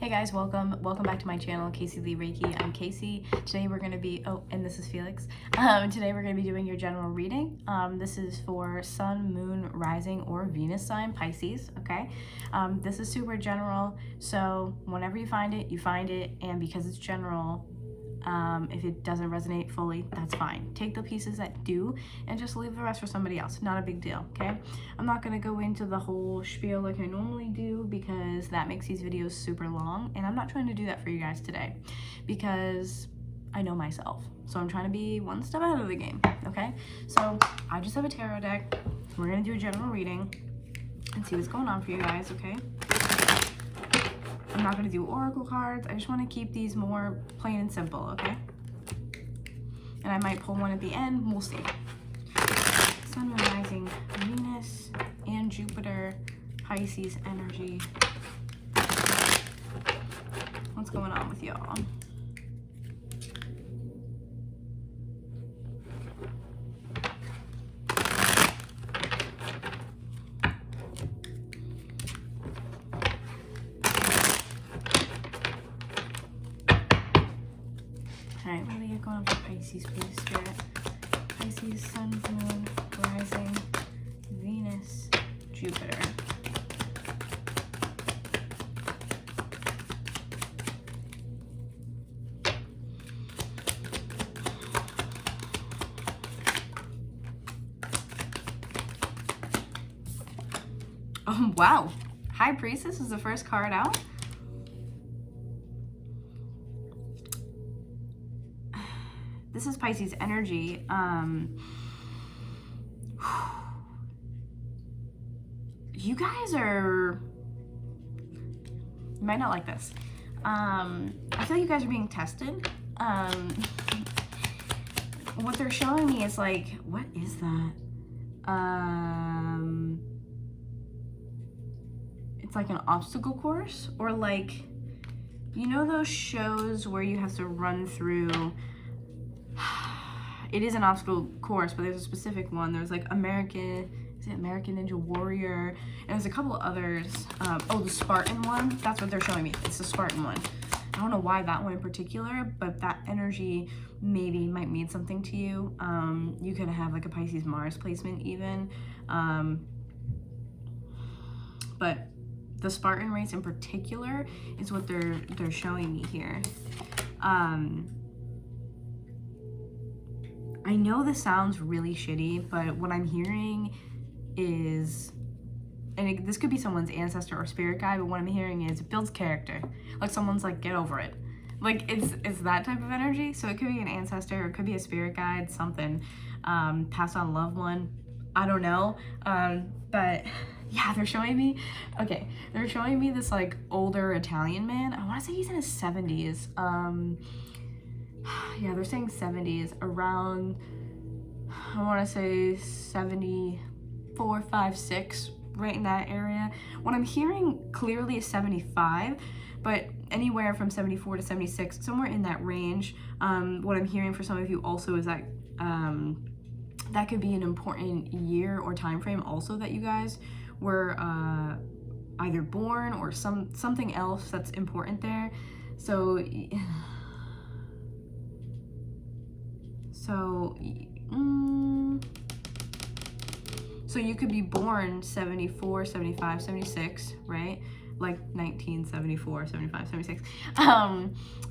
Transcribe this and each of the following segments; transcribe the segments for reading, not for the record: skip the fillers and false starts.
Hey guys, welcome back to my channel, Casey Lee Reiki. I'm Casey. Today we're going to be, and this is Felix. Today we're going to be doing your general reading. This is for Sun, Moon, Rising, or Venus sign, Pisces, okay? This is super general, so whenever you find it, and because it's general, if it doesn't resonate fully, that's fine. Take the pieces that do and just leave the rest for somebody else. Not a big deal, okay? I'm not going to go into the whole spiel like I normally do because that makes these videos super long, and I'm not trying to do that for you guys today because I know myself. So I'm trying to be one step ahead of the game, okay? So I just have a tarot deck. We're going to do a general reading and see what's going on for you guys, okay? I'm not going to do oracle cards. I just want to keep these more plain and simple, okay? And I might pull one at the end. We'll see. Sun, Moon, Rising, Venus, and Jupiter, Pisces energy. What's going on with y'all? Alright, what do we get going on for Pisces, please, Spirit? Pisces, Sun, Moon, Rising, Venus, Jupiter. Oh, wow. High Priestess is the first card out. This is Pisces energy. You guys are, you might not like this. I feel you guys are being tested. What they're showing me is like, what is that? It's like an obstacle course, or like, you know those shows where you have to run through. It is an obstacle course, but there's a specific one. There's like American Ninja Warrior, and there's a couple of others. Oh, the Spartan one. That's what they're showing me. It's the Spartan one. I don't know why that one in particular, but that energy maybe might mean something to you. You could have like a Pisces Mars placement even. But the Spartan race in particular is what they're showing me here. I know this sounds really shitty, but what I'm hearing is, and this could be someone's ancestor or spirit guide, but what I'm hearing is it builds character. Like someone's like, get over it. Like it's that type of energy. So it could be an ancestor, or it could be a spirit guide, something, passed on loved one. I don't know. But yeah, they're showing me, okay, they're showing me this like older Italian man. I want to say he's in his 70s. Yeah, they're saying 70s, around, I want to say 74, 5, 6, right in that area. What I'm hearing clearly is 75, but anywhere from 74 to 76, somewhere in that range. What I'm hearing for some of you also is that that could be an important year or time frame also that you guys were either born or something else that's important there. So you could be born 74, 75, 76, right? Like 1974, 75, 76.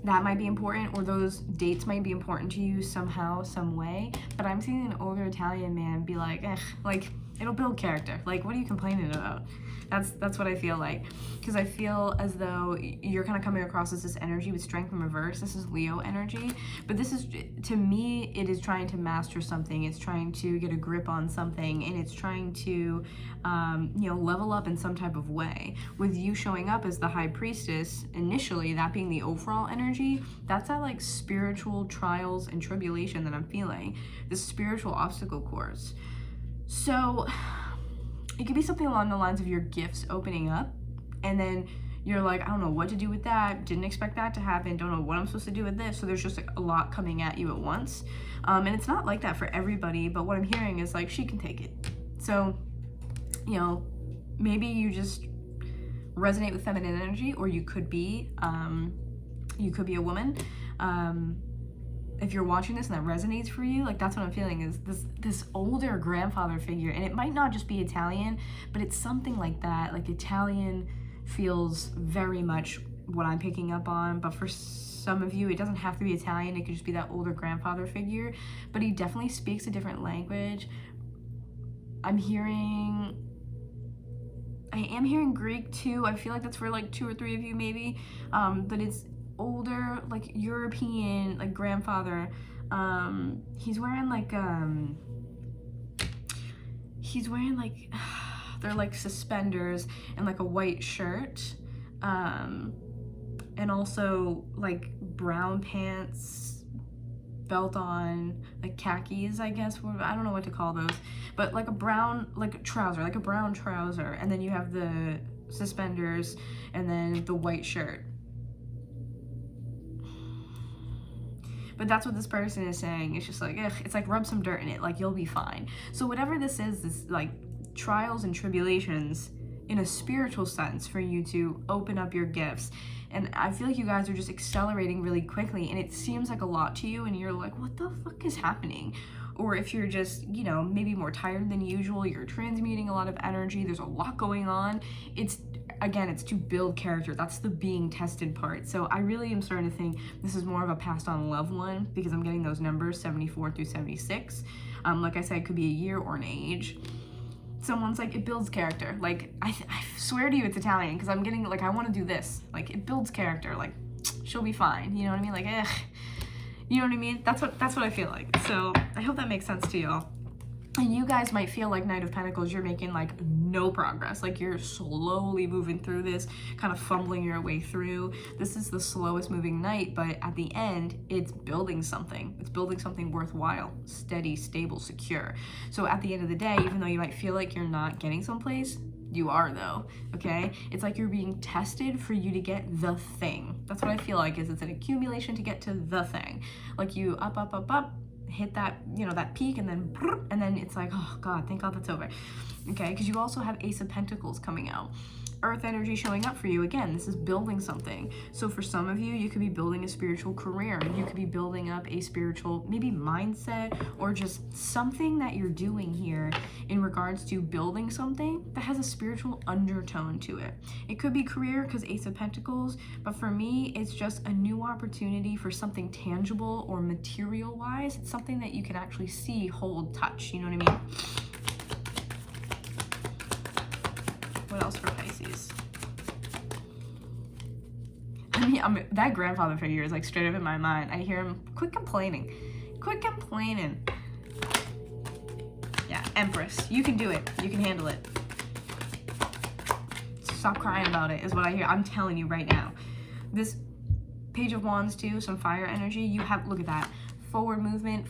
That might be important, or those dates might be important to you somehow, some way. But I'm seeing an older Italian man be like, like, it'll build character. Like, what are you complaining about? That's what I feel like. Because I feel as though you're kind of coming across as this energy with strength in reverse. This is Leo energy. But this is, to me, it is trying to master something. It's trying to get a grip on something. And it's trying to, you know, level up in some type of way. With you showing up as the High Priestess, initially, that being the overall energy, that's that like spiritual trials and tribulation that I'm feeling. This spiritual obstacle course. So it could be something along the lines of your gifts opening up, and then you're like, I don't know what to do with that, didn't expect that to happen, don't know what I'm supposed to do with this. So there's just like a lot coming at you at once. And it's not like that for everybody, but what I'm hearing is like, she can take it. So, you know, maybe you just resonate with feminine energy, or you could be a woman. If you're watching this and that resonates for you, like, that's what I'm feeling, is this older grandfather figure. And it might not just be Italian, but it's something like that. Like, Italian feels very much what I'm picking up on, but for some of you, it doesn't have to be Italian. It could just be that older grandfather figure, but he definitely speaks a different language. I am hearing Greek too. I feel like that's for like 2 or 3 of you maybe, but it's older, like European, like grandfather. He's wearing like they're like suspenders and like a white shirt, and also like brown pants, belt on, like khakis, I guess. I don't know what to call those, but like a brown trouser, and then you have the suspenders and then the white shirt. But that's what this person is saying. It's just like, ugh, it's like, rub some dirt in it, like, you'll be fine. So whatever this is like trials and tribulations in a spiritual sense for you to open up your gifts. And I feel like you guys are just accelerating really quickly, and it seems like a lot to you, and you're like, what the fuck is happening? Or if you're just, you know, maybe more tired than usual, you're transmuting a lot of energy, there's a lot going on. It's to build character. That's the being tested part. So I really am starting to think this is more of a passed on loved one, because I'm getting those numbers 74 through 76. Like I said, it could be a year or an age. Someone's like, it builds character. Like, I swear to you it's Italian, because I'm getting, like, I want to do this. Like, it builds character. Like, she'll be fine. You know what I mean? Like, you know what I mean? That's what I feel like. So I hope that makes sense to y'all. And you guys might feel like Knight of Pentacles, you're making like no progress. Like, you're slowly moving through this, kind of fumbling your way through. This is the slowest moving Knight, but at the end, it's building something. It's building something worthwhile, steady, stable, secure. So at the end of the day, even though you might feel like you're not getting someplace, you are though, okay? It's like you're being tested for you to get the thing. That's what I feel like, is it's an accumulation to get to the thing. Like, you up, hit that, you know, that peak, and then it's like, oh God, thank God that's over. Okay, because you also have Ace of Pentacles coming out. Earth energy showing up for you. Again, this is building something. So for some of you, you could be building a spiritual career. You could be building up a spiritual, maybe mindset, or just something that you're doing here in regards to building something that has a spiritual undertone to it. It could be career, because Ace of Pentacles, but for me, it's just a new opportunity for something tangible or material wise. It's something that you can actually see, hold, touch. You know what I mean? What else for Pisces? I mean, that grandfather figure is like straight up in my mind. I hear him quit complaining. Yeah, Empress, you can do it. You can handle it. Stop crying about it is what I hear. I'm telling you right now. This Page of Wands too, some fire energy. You have, look at that. Forward movement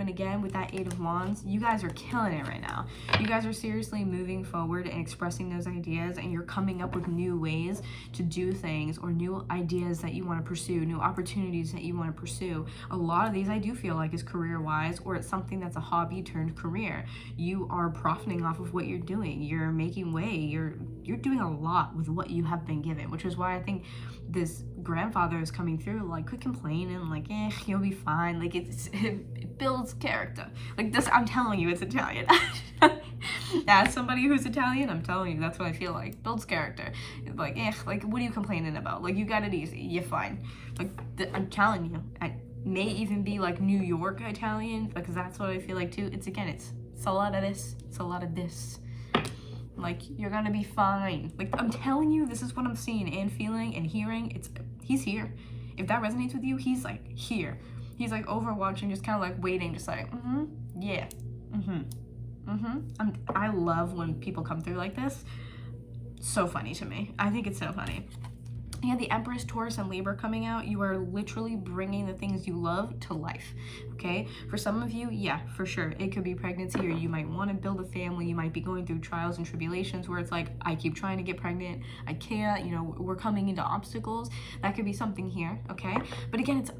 again with that 8 of Wands. You guys are killing it right now. You guys are seriously moving forward and expressing those ideas, and you're coming up with new ways to do things, or new ideas that you want to pursue, new opportunities that you want to pursue. A lot of these I do feel like is career-wise, or it's something that's a hobby turned career. You are profiting off of what you're doing. You're making way. You're doing a lot with what you have been given, which is why I think this grandfather is coming through, like, quit complaining, like, you'll be fine. Like, it builds character. Like, this, I'm telling you, it's Italian. As somebody who's Italian, I'm telling you, that's what I feel like. Builds character. Like, like, what are you complaining about? Like, you got it easy. You're fine. Like, I'm telling you, I may even be like New York Italian, because that's what I feel like too. It's a lot of this. It's a lot of this. Like, you're gonna be fine. Like, I'm telling you, this is what I'm seeing and feeling and hearing. He's here. If that resonates with you, he's like here. He's like overwatching, just kind of like waiting, just like, yeah, I love when people come through like this. So funny to me. I think it's so funny. Yeah, the Empress, Taurus, and Libra coming out. You are literally bringing the things you love to life, okay? For some of you, yeah, for sure. It could be pregnancy, or you might want to build a family. You might be going through trials and tribulations where it's like, I keep trying to get pregnant. I can't, you know, we're coming into obstacles. That could be something here, okay? But again, it's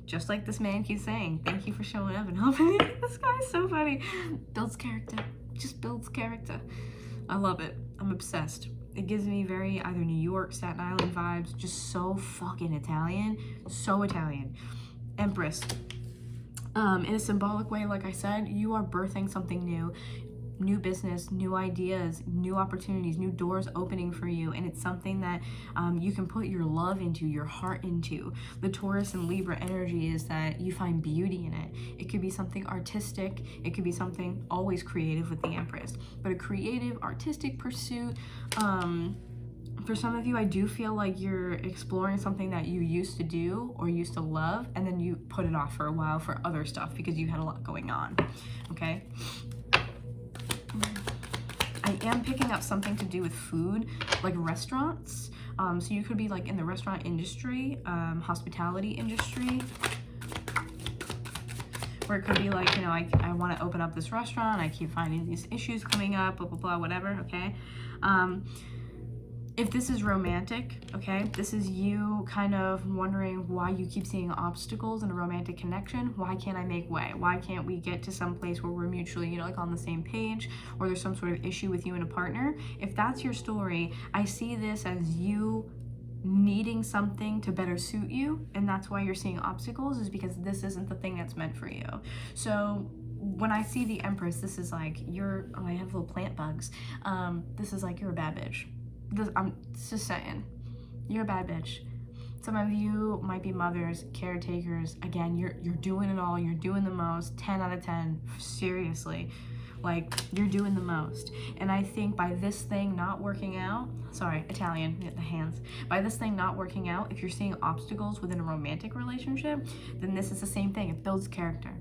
just like this man keeps saying, thank you for showing up and helping me. This guy's so funny. Builds character. Just builds character. I love it. I'm obsessed. It gives me very either New York, Staten Island vibes, just so fucking Italian, so Italian. Empress. In a symbolic way, like I said, you are birthing something new. New business, new ideas, new opportunities, new doors opening for you, and it's something that you can put your love into, your heart into. The Taurus and Libra energy is that you find beauty in it. It could be something artistic, it could be something always creative with the Empress, but a creative, artistic pursuit. For some of you, I do feel like you're exploring something that you used to do or used to love, and then you put it off for a while for other stuff because you had a lot going on, okay? I am picking up something to do with food, like restaurants. So you could be like in the restaurant industry, hospitality industry, where it could be like, you know, I want to open up this restaurant. I keep finding these issues coming up, blah, blah, blah, whatever, okay? If this is romantic, okay, this is you kind of wondering why you keep seeing obstacles in a romantic connection. Why can't I make way? Why can't we get to some place where we're mutually, you know, like on the same page, or there's some sort of issue with you and a partner? If that's your story, I see this as you needing something to better suit you, and that's why you're seeing obstacles, is because this isn't the thing that's meant for you. So when I see the Empress, this is like, I have little plant bugs. This is like, you're a bad bitch. I'm just saying, you're a bad bitch. Some of you might be mothers, caretakers. Again, you're doing it all. You're doing the most. 10 out of 10. Seriously, like, you're doing the most. And I think by this thing not working out, sorry, Italian, the hands. By this thing not working out, if you're seeing obstacles within a romantic relationship, then this is the same thing. It builds character.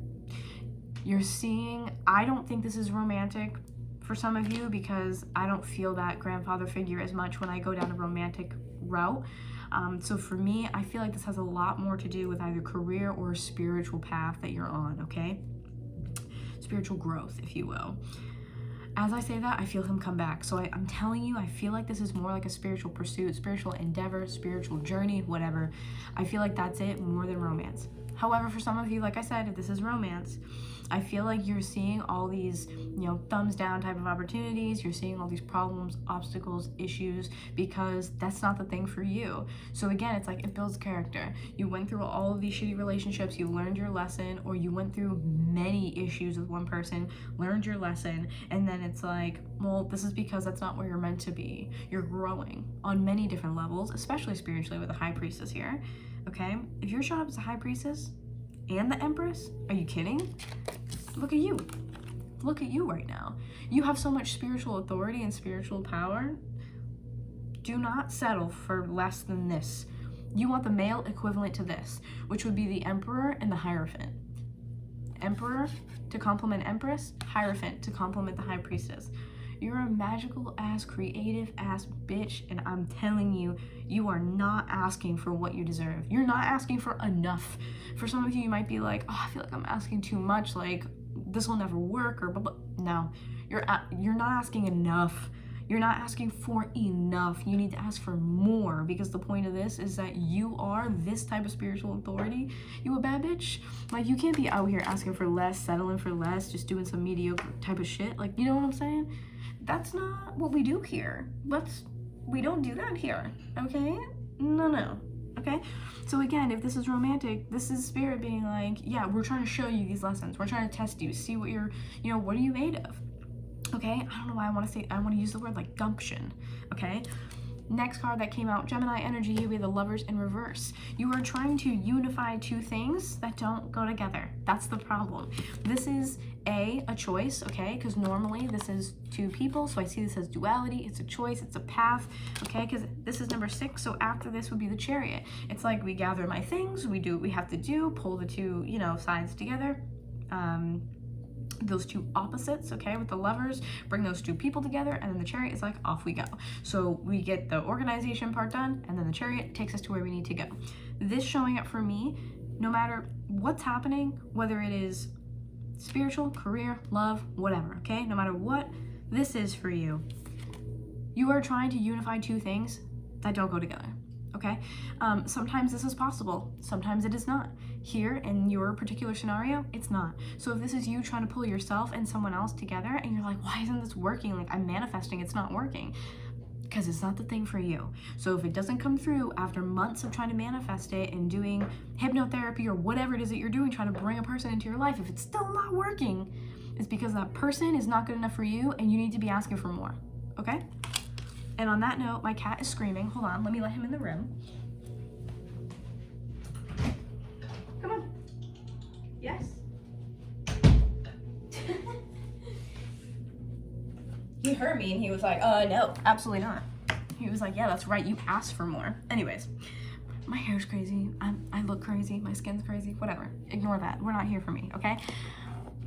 You're seeing, I don't think this is romantic for some of you, because I don't feel that grandfather figure as much when I go down a romantic route. So for me, I feel like this has a lot more to do with either career or a spiritual path that you're on, okay? Spiritual growth, if you will. As I say that, I feel him come back. So I'm telling you, I feel like this is more like a spiritual pursuit, spiritual endeavor, spiritual journey, whatever. I feel like that's it, more than romance. However, for some of you, like I said, if this is romance, I feel like you're seeing all these, you know, thumbs down type of opportunities. You're seeing all these problems, obstacles, issues, because that's not the thing for you. So again, it's like, it builds character. You went through all of these shitty relationships, you learned your lesson, or you went through many issues with one person, learned your lesson, and then it's like, well, this is because that's not where you're meant to be. You're growing on many different levels, especially spiritually with the High Priestess here, okay? If you're showing up as a High Priestess and the Empress, are you kidding? Look at you. Look at you right now. You have so much spiritual authority and spiritual power. Do not settle for less than this. You want the male equivalent to this, which would be the Emperor and the Hierophant. Emperor to complement Empress, Hierophant to complement the High Priestess. You're a magical ass, creative ass bitch, and I'm telling you, you are not asking for what you deserve. You're not asking for enough. For some of you, you might be like, oh, I feel like I'm asking too much, like this will never work, or blah, blah. No, you're not asking enough. You're not asking for enough. You need to ask for more, because the point of this is that you are this type of spiritual authority. You a bad bitch. Like, you can't be out here asking for less, settling for less, just doing some mediocre type of shit. Like, you know what I'm saying? That's not what we do here. We don't do that here, okay? No, okay? So again, if this is romantic, this is spirit being like, yeah, we're trying to show you these lessons. We're trying to test you, see what you're, you know, what are you made of? Okay, I don't know why I want to use the word like gumption, okay? Next card that came out, Gemini energy, you be the Lovers in reverse. You are trying to unify two things that don't go together. That's the problem. This is a choice, okay? Because normally this is two people, so I see this as duality. It's a choice, it's a path, okay? Because this is number 6, so after this would be the Chariot. It's like, we gather my things, we do what we have to do, pull the two, you know, sides together. Those two opposites, okay, with the Lovers, bring those two people together, and then the Chariot is like, off we go. So we get the organization part done, and then the Chariot takes us to where we need to go. This showing up for me, no matter what's happening, whether it is spiritual, career, love, whatever, okay, no matter what this is for you, you are trying to unify two things that don't go together. okay? Sometimes this is possible, sometimes it is not. Here in your particular scenario, it's not. So if this is you trying to pull yourself and someone else together and you're like, why isn't this working? Like, I'm manifesting, it's not working. Because it's not the thing for you. So if it doesn't come through after months of trying to manifest it and doing hypnotherapy or whatever it is that you're doing, trying to bring a person into your life, if it's still not working, it's because that person is not good enough for you and you need to be asking for more, okay? And on that note, my cat is screaming. Hold on, let me let him in the room. Come on. Yes. He heard me and he was like, no, absolutely not. He was like, yeah, that's right, you asked for more. Anyways, my hair's crazy, I look crazy, my skin's crazy, whatever. Ignore that, we're not here for me, okay?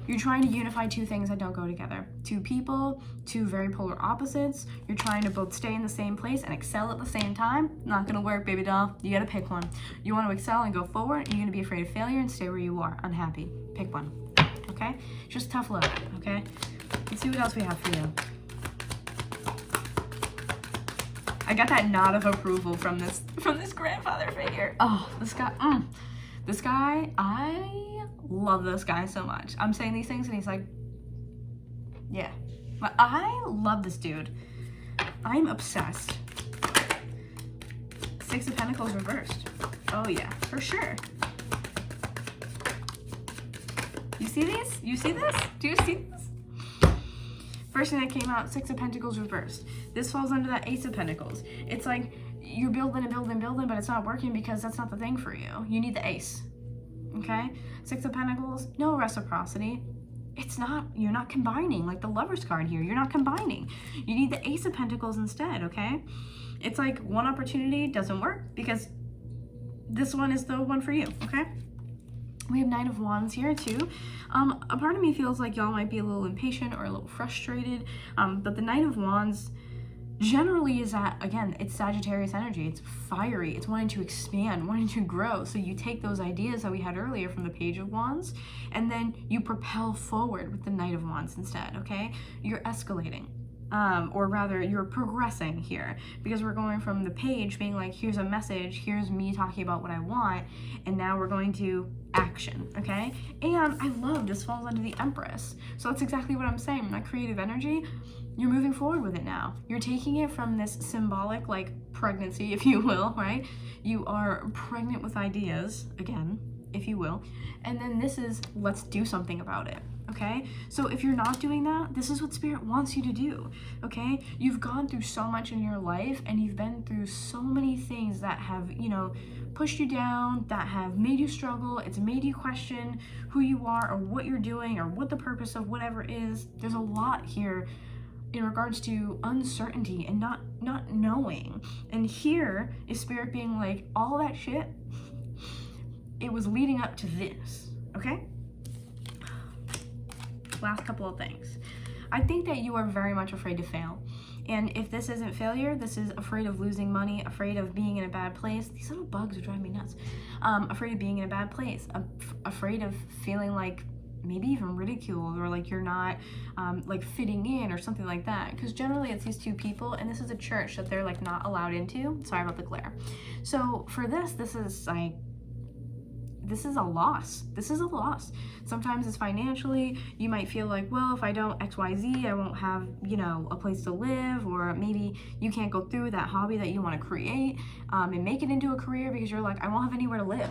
You're trying to unify two things that don't go together. Two people, two very polar opposites. You're trying to both stay in the same place and excel at the same time. Not gonna work, baby doll. You gotta pick one. You wanna excel and go forward, or you're gonna be afraid of failure and stay where you are, unhappy. Pick one, okay? Just tough love, okay? Let's see what else we have for you. I got that nod of approval from this grandfather figure. Oh, this guy, I love this guy so much. I'm saying these things and he's like, yeah. But I love this dude. I'm obsessed. Six of Pentacles reversed. Oh yeah, for sure. You see these? You see this? Do you see this? First thing that came out, Six of Pentacles reversed. This falls under that Ace of Pentacles. It's like you're building and building and building, but it's not working because that's not the thing for you. You need the Ace, okay? Six of Pentacles, no reciprocity. It's not, you're not combining, like the Lover's card here. You're not combining. You need the Ace of Pentacles instead, okay? It's like one opportunity doesn't work because this one is the one for you, okay? We have Nine of Wands here too. A part of me feels like y'all might be a little impatient or a little frustrated, but the Nine of Wands generally is that, again, it's Sagittarius energy. It's fiery. It's wanting to expand, wanting to grow. So you take those ideas that we had earlier from the Page of Wands, and then you propel forward with the Knight of Wands instead, okay? You're escalating. Or rather, you're progressing here, because we're going from the page being like, here's a message, here's me talking about what I want, and now we're going to action, okay? And I love this falls under the Empress. So that's exactly what I'm saying. That creative energy, you're moving forward with it now. You're taking it from this symbolic, like, pregnancy, if you will, right? You are pregnant with ideas, again, if you will. And then this is, let's do something about it. Okay, so if you're not doing that, this is what Spirit wants you to do, okay? You've gone through so much in your life and you've been through so many things that have, you know, pushed you down, that have made you struggle. It's made you question who you are or what you're doing or what the purpose of whatever is. There's a lot here in regards to uncertainty and not knowing. And here is Spirit being like, all that shit, it was leading up to this, okay? Last couple of things. I think that you are very much afraid to fail. And if this isn't failure, this is afraid of losing money, afraid of being in a bad place. These little bugs are driving me nuts. Afraid of being in a bad place, afraid of feeling like maybe even ridiculed or like you're not like fitting in or something like that. Because generally it's these two people, and this is a church that they're like not allowed into. Sorry about the glare. So for this is like, this is a loss. This is a loss. Sometimes it's financially. You might feel like, well, if I don't XYZ, I won't have, you know, a place to live, or maybe you can't go through that hobby that you want to create and make it into a career because you're like, I won't have anywhere to live.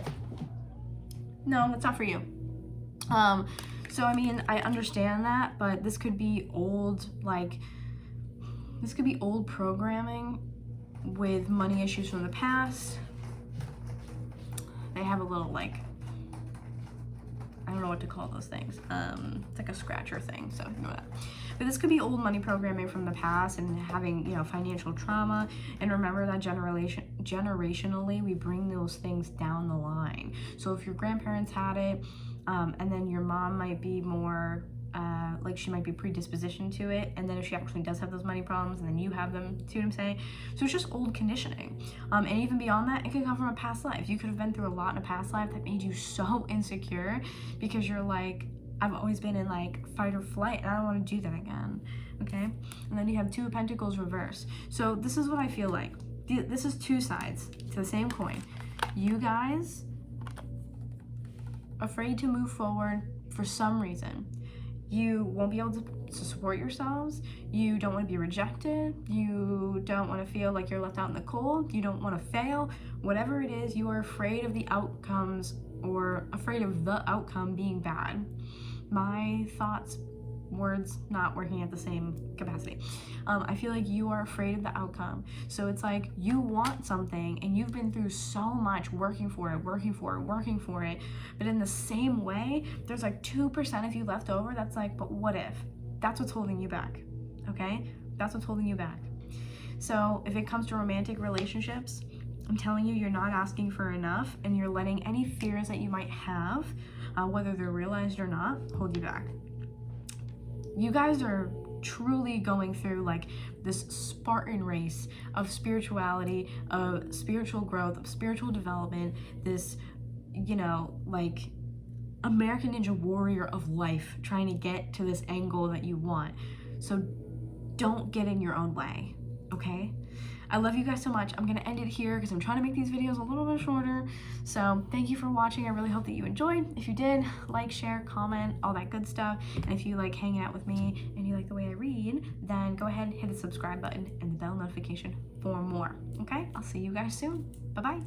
No, that's not for you. So, I mean, I understand that, but this could be old, like, this could be old programming with money issues from the past. They have a little, like, I don't know what to call those things. It's like a scratcher thing, so ignore that. But this could be old money programming from the past and having, you know, financial trauma. And remember that generationally, we bring those things down the line. So if your grandparents had it, and then your mom might be more, like she might be predispositioned to it, and then if she actually does have those money problems, and then you have them, see what I'm saying? So it's just old conditioning. And even beyond that, it could come from a past life. You could have been through a lot in a past life that made you so insecure because you're like, I've always been in like fight or flight, and I don't want to do that again, okay? And then you have Two of Pentacles reversed. So this is what I feel like. this is two sides to the same coin. You guys afraid to move forward for some reason. You won't be able to support yourselves. You don't want to be rejected. You don't want to feel like you're left out in the cold. You don't want to fail. Whatever it is, you are afraid of the outcomes or afraid of the outcome being bad. My thoughts, words not working at the same capacity. I feel like you are afraid of the outcome. So it's like you want something and you've been through so much working for it. But in the same way, there's like 2% of you left over that's like, but what if? That's what's holding you back, okay? That's what's holding you back. So if it comes to romantic relationships, I'm telling you, you're not asking for enough and you're letting any fears that you might have, whether they're realized or not, hold you back. You guys are truly going through like this Spartan race of spirituality, of spiritual growth, of spiritual development, this, you know, like American Ninja Warrior of life, trying to get to this angle that you want. So don't get in your own way, okay? I love you guys so much. I'm gonna end it here because I'm trying to make these videos a little bit shorter. So thank you for watching. I really hope that you enjoyed. If you did, like, share, comment, all that good stuff. And if you like hanging out with me and you like the way I read, then go ahead and hit the subscribe button and the bell notification for more, okay? I'll see you guys soon. Bye-bye.